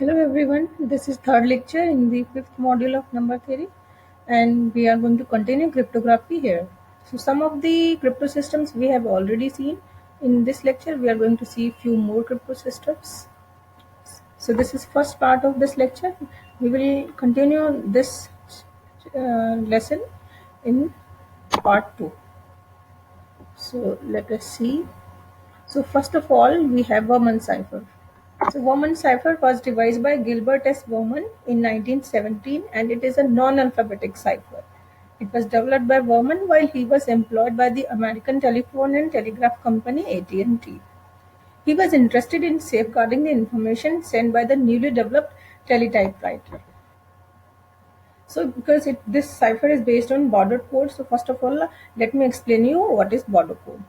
Hello everyone, this is third lecture in the fifth module of number theory and we are going to continue cryptography here. So some of the crypto systems we have already seen. In this lecture we are going to see few more crypto systems. So this is first part of this lecture. We will continue this lesson in part 2. So let us see. So first of all we have Bowman cipher. So Bowman cipher was devised by Gilbert S. Bowman in 1917 and it is a non-alphabetic cipher. It was developed by Bowman while he was employed by the American Telephone and Telegraph Company AT&T. He was interested in safeguarding the information sent by the newly developed teletypewriter. So because this cipher is based on Baudot code, so first of all let me explain you what is Baudot code.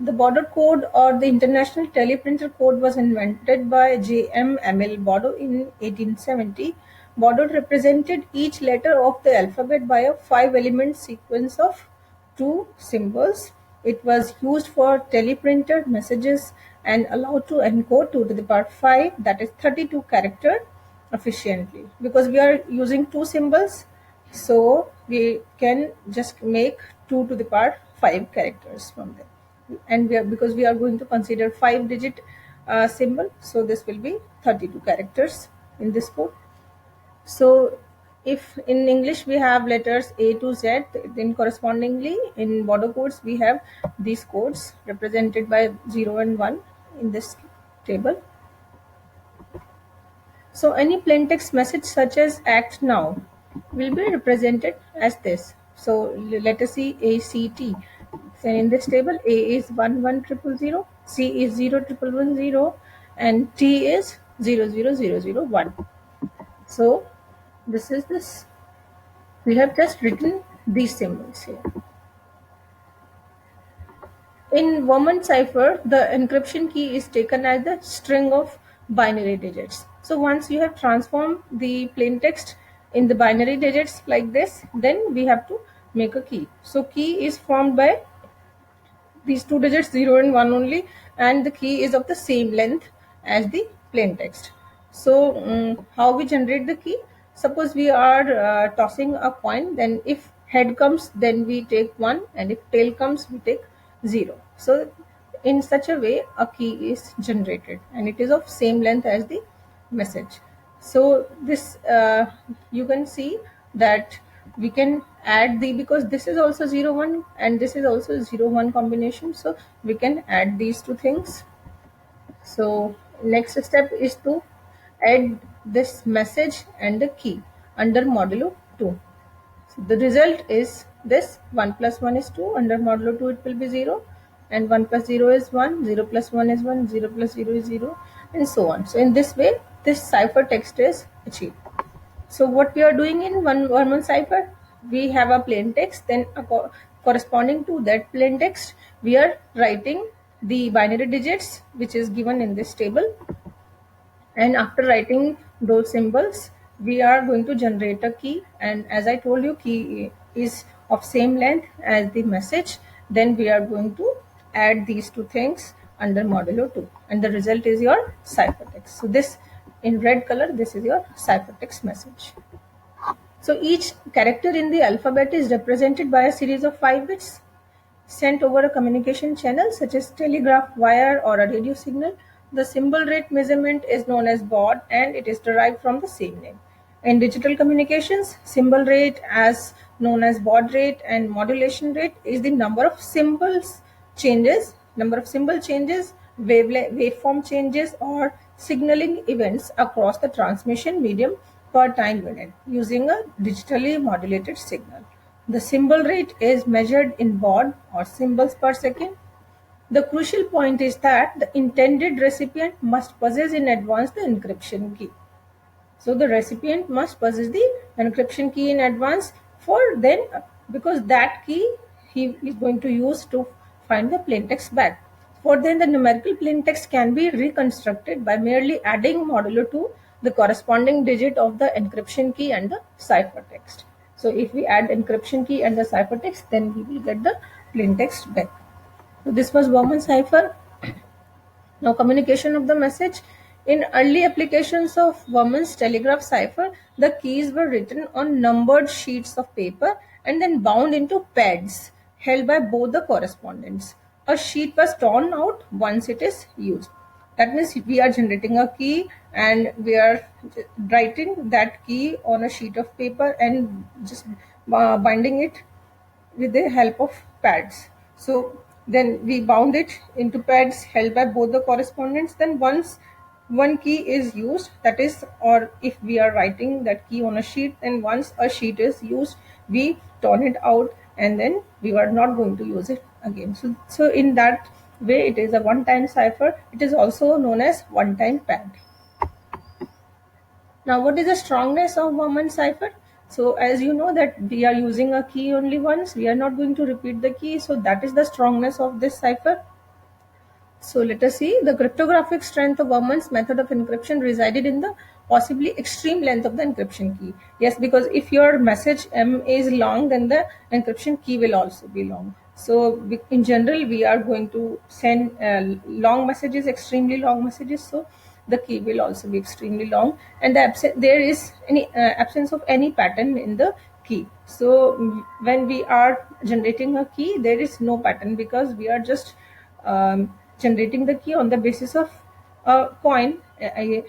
The Baudot code or the International Teleprinter code was invented by J.M. Emil Baudot in 1870. Baudot represented each letter of the alphabet by a 5-element sequence of 2 symbols. It was used for teleprinter messages and allowed to encode 2 to the power 5, that is 32 character efficiently. Because we are using 2 symbols, so we can just make 2 to the power 5 characters from them. And because we are going to consider 5-digit symbol, so this will be 32 characters in this code. So if in English we have letters A to Z, then correspondingly in Baudot codes we have these codes represented by 0 and 1 in this table. So any plain text message such as act now will be represented as this. So let us see ACT. So in this table, A is 11000, C is 01110, and T is 00001. So this is this. We have just written these symbols here. In Bowman cipher, the encryption key is taken as the string of binary digits. So once you have transformed the plain text in the binary digits like this, then we have to make a key. So key is formed by these 2 digits 0 and 1 only, and the key is of the same length as the plain text. So how we generate the key? Suppose we are tossing a coin, then if head comes then we take 1 and if tail comes we take 0. So in such a way a key is generated and it is of same length as the message. So this you can see that we can add because this is also 0 1 and this is also 0 1 combination, so we can add these two things. So next step is to add this message and the key under modulo 2. So the result is this: 1 plus 1 is 2, under modulo 2 it will be 0, and 1 plus 0 is 1, 0 plus 1 is 1, 0 plus 0 is 0, and so on. So in this way this cipher text is achieved. So what we are doing in one cipher, we have a plain text, then corresponding to that plain text we are writing the binary digits which is given in this table, and after writing those symbols we are going to generate a key, and as I told you, key is of same length as the message. Then we are going to add these two things under modulo 2 and the result is your ciphertext. So this in red color, this is your ciphertext message. So each character in the alphabet is represented by a series of 5 bits sent over a communication channel such as telegraph wire or a radio signal. The symbol rate measurement is known as baud and it is derived from the same name. In digital communications, symbol rate, as known as baud rate, and modulation rate is the number of symbol changes, waveform changes, or signaling events across the transmission medium per time unit using a digitally modulated signal. The symbol rate is measured in baud or symbols per second. The crucial point is that the intended recipient must possess in advance the encryption key. So the recipient must possess the encryption key in advance because that key he is going to use to find the plaintext back. For then the numerical plaintext can be reconstructed by merely adding modulo 2 the corresponding digit of the encryption key and the ciphertext. So if we add encryption key and the ciphertext, then we will get the plaintext back. So this was Bowman cipher. Now communication of the message. In early applications of Woman's telegraph cipher, the keys were written on numbered sheets of paper and then bound into pads held by both the correspondents. A sheet was torn out once it is used. That means we are generating a key and we are writing that key on a sheet of paper and just binding it with the help of pads. So then we bound it into pads held by both the correspondents. Then once one key is used, that is, or if we are writing that key on a sheet, then once a sheet is used, we turn it out and then we are not going to use it again. So in that way, it is a one-time cipher. It is also known as one-time pad. Now, what is the strongness of Woman cipher? So, as you know that we are using a key only once, we are not going to repeat the key. So, that is the strongness of this cipher. So let us see, the cryptographic strength of Bowman's method of encryption resided in the possibly extreme length of the encryption key. Yes, because if your message M is long, then the encryption key will also be long. So in general, we are going to send long messages, extremely long messages. So the key will also be extremely long, and there is any absence of any pattern in the key. So when we are generating a key, there is no pattern because we are just generating the key on the basis of a coin. Either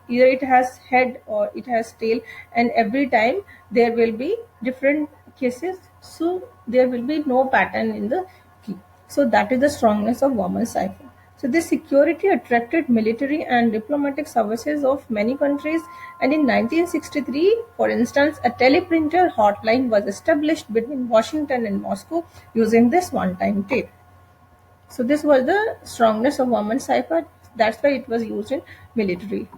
it has head or it has tail, and every time there will be different cases, so there will be no pattern in the key. So that is the strongness of Warman cipher. So this security attracted military and diplomatic services of many countries, and in 1963, for instance, a teleprinter hotline was established between Washington and Moscow using this one-time tape. So this was the strongness of Warman cipher. That's why it was used in military.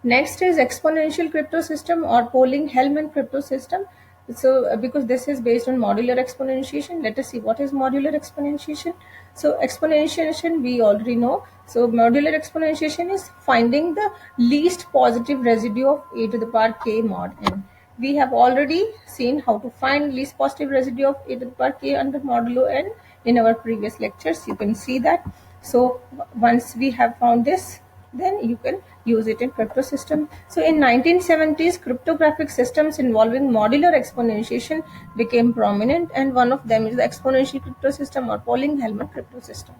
Next is exponential crypto system or Poling-Hellman crypto system. So because this is based on modular exponentiation, let us see what is modular exponentiation. So exponentiation we already know. So modular exponentiation is finding the least positive residue of a to the power k mod n. We have already seen how to find least positive residue of a to the power k under modulo n in our previous lectures. You can see that. So once we have found this, then you can use it in crypto system. So in 1970s, cryptographic systems involving modular exponentiation became prominent, and one of them is the exponential crypto system or Poling-Hellman crypto system.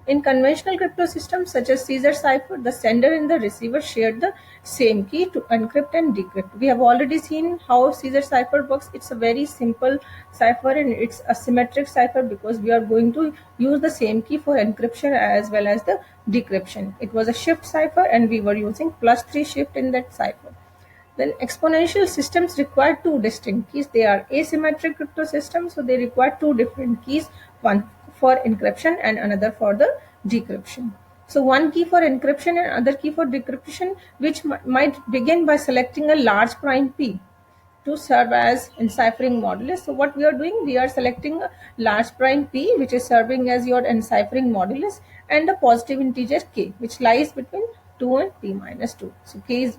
In conventional crypto systems such as Caesar cipher, the sender and the receiver shared the same key to encrypt and decrypt. We have already seen how Caesar cipher works. It's a very simple cipher and it's a symmetric cipher because we are going to use the same key for encryption as well as the decryption. It was a shift cipher and we were using +3 shift in that cipher. Then exponential systems require two distinct keys. They are asymmetric crypto systems, so they require two different keys, one for encryption and another for the decryption. So one key for encryption and other key for decryption, which might begin by selecting a large prime P to serve as enciphering modulus. So what we are doing, we are selecting a large prime P, which is serving as your enciphering modulus, and a positive integer K, which lies between 2 and P minus 2. So K is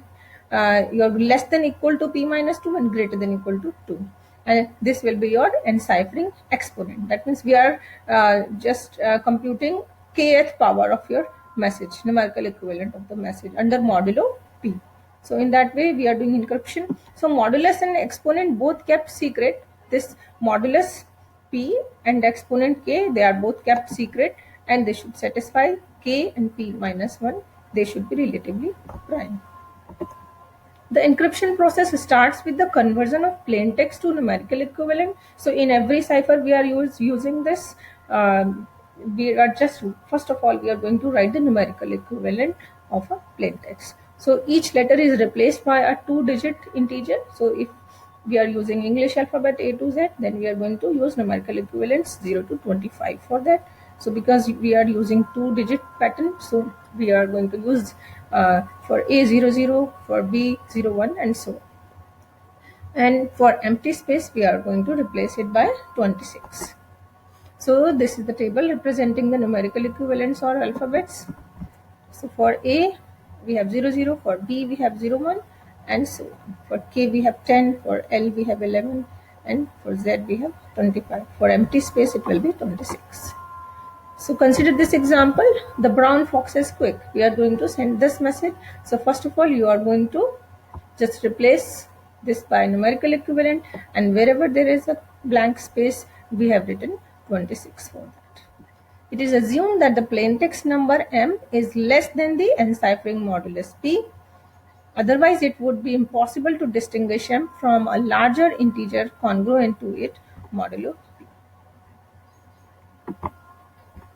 you're less than equal to P minus 2 and greater than equal to 2. And this will be your enciphering exponent. That means we are just computing kth power of your message, numerical equivalent of the message under modulo P. So in that way we are doing encryption. So modulus and exponent both kept secret. This modulus P and exponent K, they are both kept secret and they should satisfy K and P minus 1. They should be relatively prime. The encryption process starts with the conversion of plain text to numerical equivalent. So in every cipher we are using this. We are just, first of all, we are going to write the numerical equivalent of a plain text. So each letter is replaced by a 2-digit integer. So if we are using English alphabet A to Z, then we are going to use numerical equivalents 0 to 25 for that. So because we are using 2-digit pattern, so we are going to use for A00, for B01 and so on. And for empty space, we are going to replace it by 26. So this is the table representing the numerical equivalents or alphabets. So for A, we have 00, for B, we have 01, and so on. For K, we have 10, for L, we have 11, and for Z, we have 25. For empty space, it will be 26. So consider this example, the brown fox is quick. We are going to send this message. So first of all, you are going to just replace this by numerical equivalent, and wherever there is a blank space, we have written 26 for that. It is assumed that the plain text number m is less than the enciphering modulus p. Otherwise, it would be impossible to distinguish m from a larger integer congruent to it modulo p.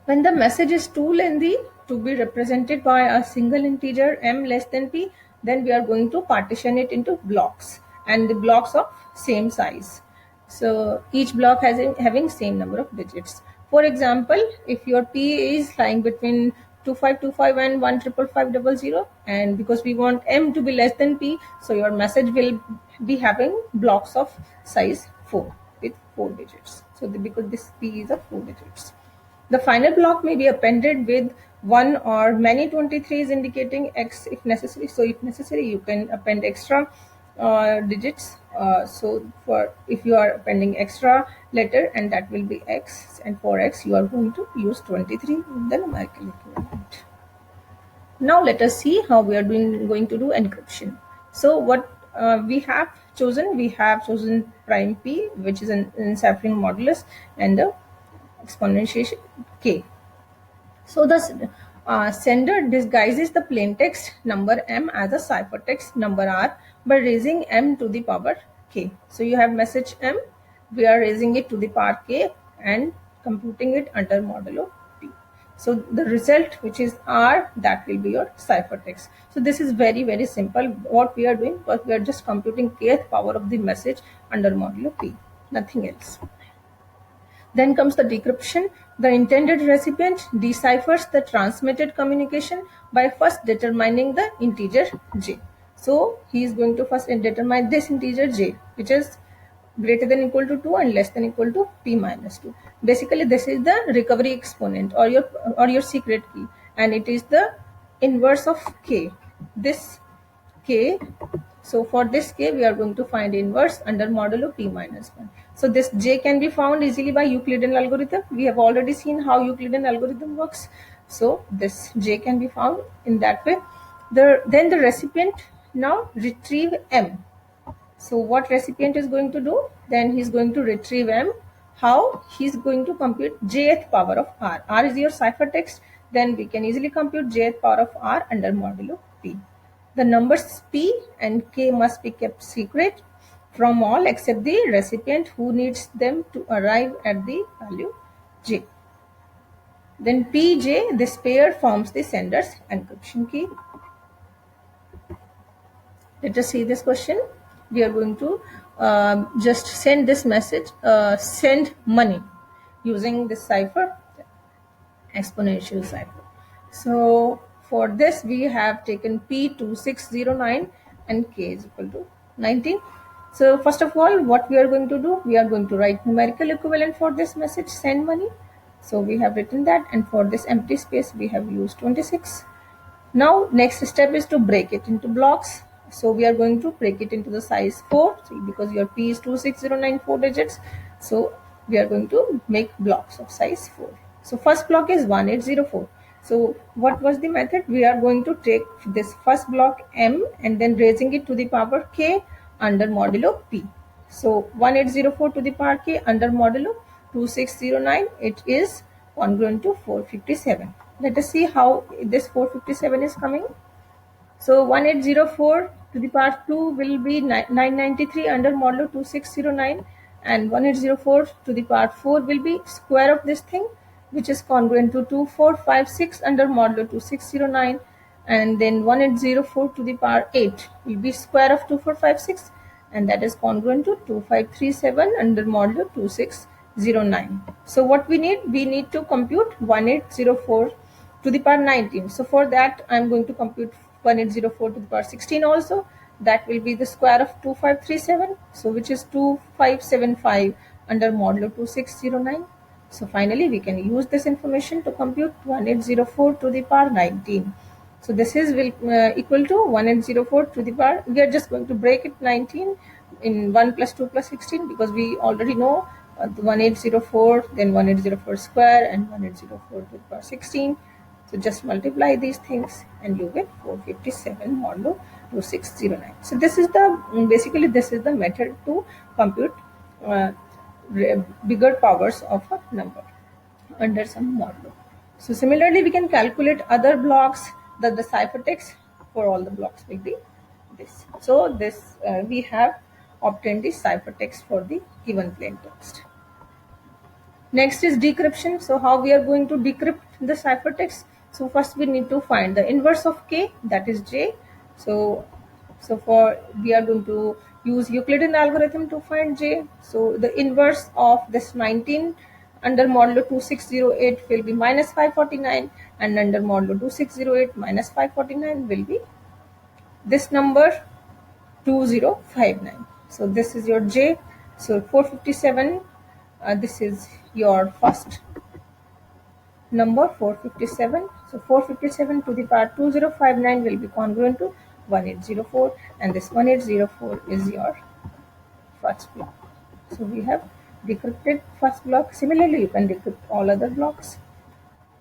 When the message is too lengthy to be represented by a single integer m less than p, then we are going to partition it into blocks, and the blocks of same size. So each block has having same number of digits. For example, if your p is lying between 2525 and 15550, and because we want m to be less than p, so your message will be having blocks of size 4 with 4 digits. So because this p is a 4 digits. The final block may be appended with one or many 23s indicating X if necessary. So if necessary, you can append extra digits. So for if you are appending extra letter, and that will be X, and for X you are going to use 23 in the numerical equivalent. Now let us see how we are going to do encryption. So what we have chosen prime P, which is an enciphering modulus, and the exponentiation k. So the sender disguises the plaintext number m as a ciphertext number r by raising m to the power k. So you have message m, we are raising it to the power k and computing it under modulo p. So the result, which is r, that will be your ciphertext. So this is very simple. What we are doing, but we are just computing kth power of the message under modulo p, nothing else. Then comes the decryption. The intended recipient deciphers the transmitted communication by first determining the integer j. So he is going to first determine this integer j, which is greater than or equal to 2 and less than or equal to p minus 2. Basically, this is the recovery exponent or your secret key, and it is the inverse of k. This k. So for this k, we are going to find inverse under modulo p minus 1. So this j can be found easily by Euclidean algorithm. We have already seen how Euclidean algorithm works. So this j can be found in that way. Then the recipient now retrieve m. So what recipient is going to do? Then he is going to retrieve m. How? He is going to compute jth power of r. R is your ciphertext. Then we can easily compute jth power of r under modulo p. The numbers p and k must be kept secret from all except the recipient, who needs them to arrive at the value j. Then pj, this pair forms the sender's encryption key. Let us see this question. We are going to just send this message, send money, using this cipher, exponential cipher. So for this, we have taken P2609 and K is equal to 19. So first of all, what we are going to do, we are going to write numerical equivalent for this message, send money. So we have written that, and for this empty space, we have used 26. Now next step is to break it into blocks. So we are going to break it into the size 4, because your P is 2609 4 digits. So we are going to make blocks of size 4. So first block is 1804. So what was the method? We are going to take this first block m and then raising it to the power k under modulo p. So 1804 to the power k under modulo 2609, it is congruent to 457. Let us see how this 457 is coming. So 1804 to the power 2 will be 993 under modulo 2609, and 1804 to the power 4 will be square of this thing, which is congruent to 2456 under modulo 2609, and then 1804 to the power 8 will be square of 2456, and that is congruent to 2537 under modulo 2609. So what we need to compute 1804 to the power 19. So for that, I am going to compute 1804 to the power 16 also. That will be the square of 2537, so which is 2575 under modulo 2609. So finally, we can use this information to compute 1804 to the power 19. So this is equal to 1804 to the power, we are just going to break it 19 in 1 plus 2 plus 16, because we already know 1804, then 1804 square, and 1804 to the power 16. So just multiply these things and you get 457 modulo 2609. So this is the basically this is the method to compute uh, bigger powers of a number under some modulo. So similarly, we can calculate other blocks. The ciphertext for all the blocks will be this. So this we have obtained the ciphertext for the given plain text. Next is decryption. So how we are going to decrypt the ciphertext? So first we need to find the inverse of k, that is j. So for we are going to use Euclidean algorithm to find j. So the inverse of this 19 under modulo 2608 will be minus 549, and under modulo 2608 minus 549 will be this number 2059. So this is your j. So 457, this is your first number 457. So 457 to the power 2059 will be congruent to 1804, and this 1804 is your first block. So we have decrypted first block. Similarly, you can decrypt all other blocks.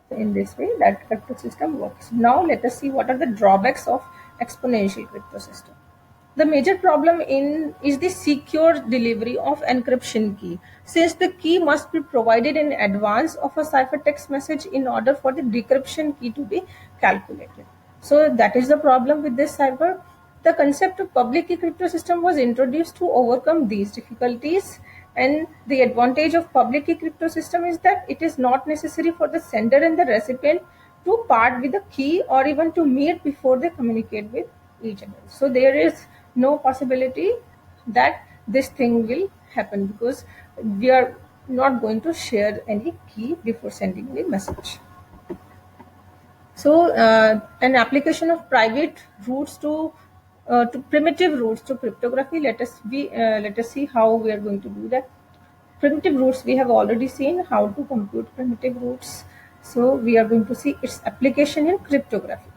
So in this way, that crypto system works. Now let us see what are the drawbacks of exponential crypto system. The major problem is the secure delivery of encryption key, since the key must be provided in advance of a ciphertext message in order for the decryption key to be calculated. So that is the problem with this cipher. The concept of public key crypto system was introduced to overcome these difficulties, and the advantage of public key crypto system is that it is not necessary for the sender and the recipient to part with the key or even to meet before they communicate with each other. So there is no possibility that this thing will happen, because we are not going to share any key before sending the message. So an application of private roots to primitive roots to cryptography. Let us see how we are going to do that. Primitive roots, we have already seen how to compute primitive roots. So we are going to see its application in cryptography.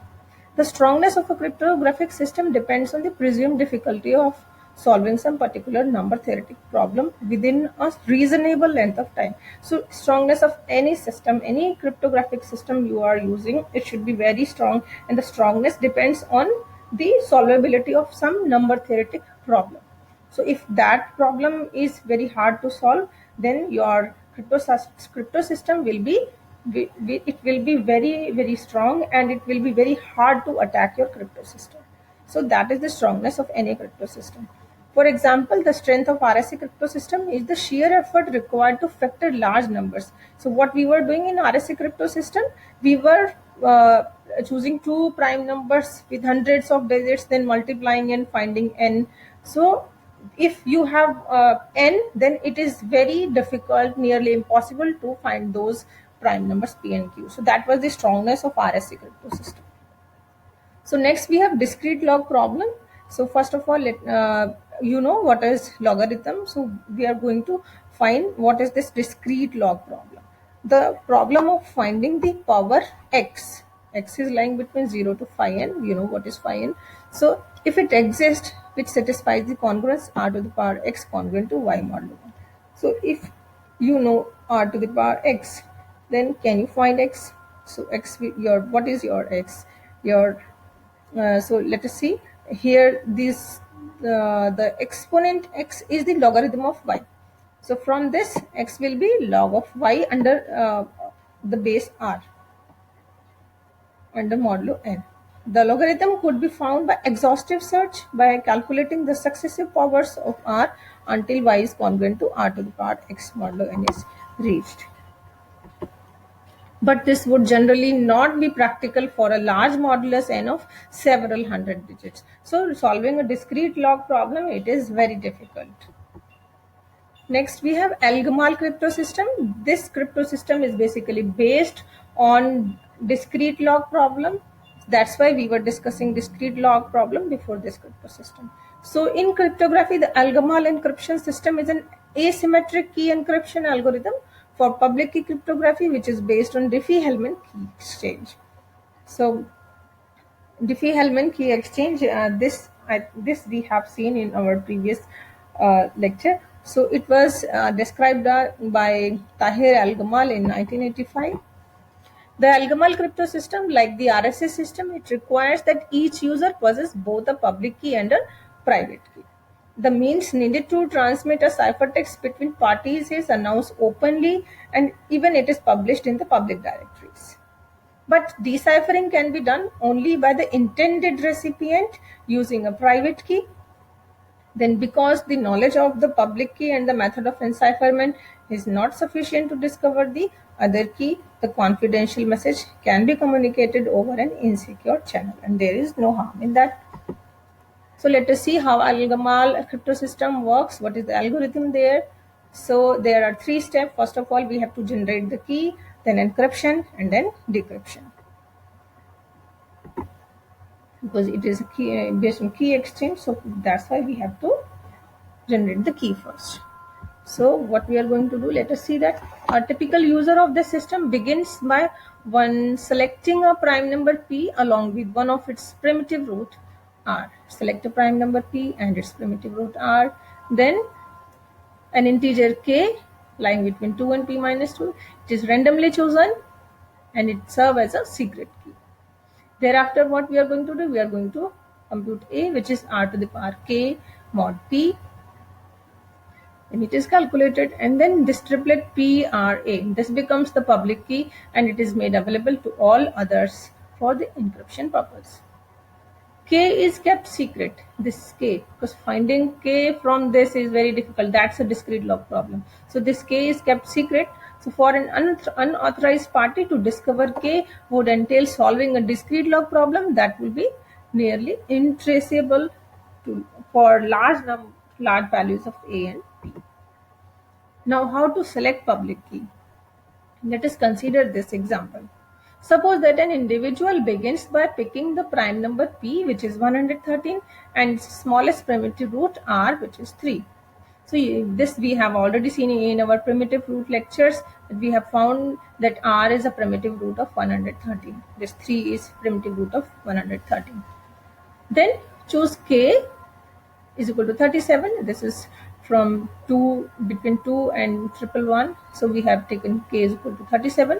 The strongness of a cryptographic system depends on the presumed difficulty of solving some particular number theoretic problem within a reasonable length of time. So strongness of any system, any cryptographic system you are using, it should be very strong, and the strongness depends on the solvability of some number theoretic problem. So if that problem is very hard to solve, then your crypto system will be it will be very strong, and it will be very hard to attack your crypto system. So that is the strongness of any crypto system. For example, the strength of RSA crypto system is the sheer effort required to factor large numbers. So what we were doing in RSA crypto system, we were choosing two prime numbers with hundreds of digits, then multiplying and finding n. So if you have n, then it is very difficult, nearly impossible to find those prime numbers p and q. So that was the strongness of RSA crypto system. So next we have discrete log problem. So first of all, you know what is logarithm. So we are going to find what is this discrete log problem. The problem of finding the power x. X is lying between 0 to phi n. You know what is phi n. So if it exists, which satisfies the congruence r to the power x congruent to y modulo 1. So if you know r to the power x, then can you find x? So x, your what is your x? Your so let us see here. This the exponent x is the logarithm of y. So from this, x will be log of y under the base r under modulo n. The logarithm could be found by exhaustive search by calculating the successive powers of r until y is congruent to r to the power x modulo n is reached. But this would generally not be practical for a large modulus n of several hundred digits. So solving a discrete log problem, it is very difficult. Next we have Elgamal crypto system. This crypto system is basically based on discrete log problem. That's why we were discussing discrete log problem before this crypto system. So in cryptography, the Elgamal encryption system is an asymmetric key encryption algorithm for public key cryptography, which is based on Diffie-Hellman key exchange. So Diffie-Hellman key exchange, this we have seen in our previous lecture. So it was described by Tahir Al-Gamal in 1985. The Algol crypto system, like the RSA system, it requires that each user possess both a public key and a private key. The means needed to transmit a ciphertext between parties is announced openly, and even it is published in the public directories. But deciphering can be done only by the intended recipient using a private key. Then, because the knowledge of the public key and the method of encipherment is not sufficient to discover the other key, the confidential message can be communicated over an insecure channel, and there is no harm in that. So let us see how Al-Gamal crypto system works. What is the algorithm there? So there are 3 steps. First of all, we have to generate the key, then encryption, and then decryption. Because it is a key based on key exchange, so that's why we have to generate the key first. So what we are going to do, let us see that a typical user of the system begins by one selecting a prime number p along with one of its primitive root r. Select a prime number p and its primitive root r, then an integer k lying between 2 and p minus 2. It is randomly chosen and it serves as a secret key. Thereafter, what we are going to do, we are going to compute a, which is r to the power k mod p, and it is calculated, and then this triplet PRA, this becomes the public key and it is made available to all others for the encryption purpose. K is kept secret, this K, because finding K from this is very difficult. That's a discrete log problem. So this K is kept secret. So for an unauthorized party to discover K would entail solving a discrete log problem that will be nearly intraceable for large values of A and P. Now, how to select public key? Let us consider this example. Suppose that an individual begins by picking the prime number p, which is 113, and smallest primitive root r, which is 3. So this we have already seen in our primitive root lectures, that we have found that r is a primitive root of 113. This 3 is primitive root of 113. Then choose k is equal to 37. This is from 2, between 2 and 111. So we have taken k is equal to 37.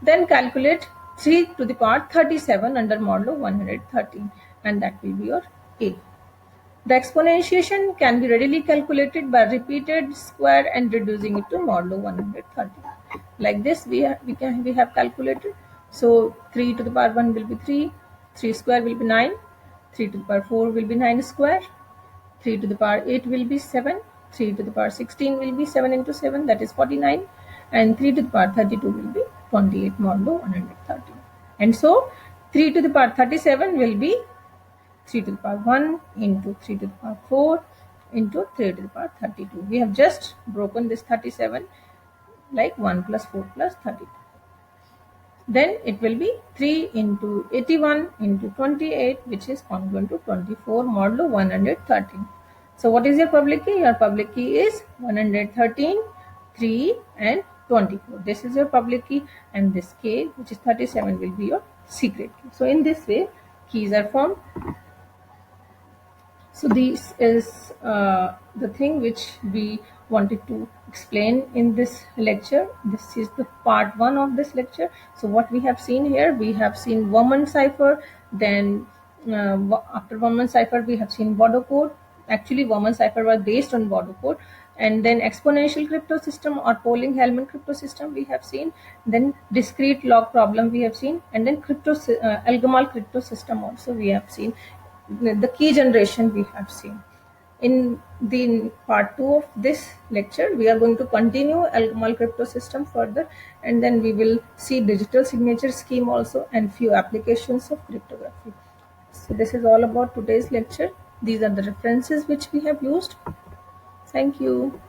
Then calculate 3 to the power 37 under modulo 113, and that will be your a. The exponentiation can be readily calculated by repeated square and reducing it to modulo 113. Like this we have calculated. So 3 to the power 1 will be 3, 3 square will be 9, 3 to the power 4 will be 9 square, 3 to the power 8 will be 7, 3 to the power 16 will be 7 into 7, that is 49, and 3 to the power 32 will be 28 modulo 113. And so 3 to the power 37 will be 3 to the power 1 into 3 to the power 4 into 3 to the power 32. We have just broken this 37 like 1 plus 4 plus 32. Then it will be 3 into 81 into 28, which is congruent to 24 modulo 113. So what is your public key? Your public key is 113, 3 and 24. This is your public key, and this k, which is 37, will be your secret key. So in this way, keys are formed. So this is the thing which we wanted to explain in this lecture. This is the part 1 of this lecture. So what we have seen here, we have seen Warman cipher. Then after Warman cipher, we have seen Bodo code. Actually, Warman cipher was based on Bodo code. And then exponential crypto system or Poling-Hellman crypto system we have seen. Then discrete log problem we have seen. And then Al-Gamal crypto system also we have seen. The key generation we have seen. In the part 2 of this lecture, we are going to continue Al-Gamal crypto system further, and then we will see digital signature scheme also and few applications of cryptography. So this is all about today's lecture. These are the references which we have used. Thank you.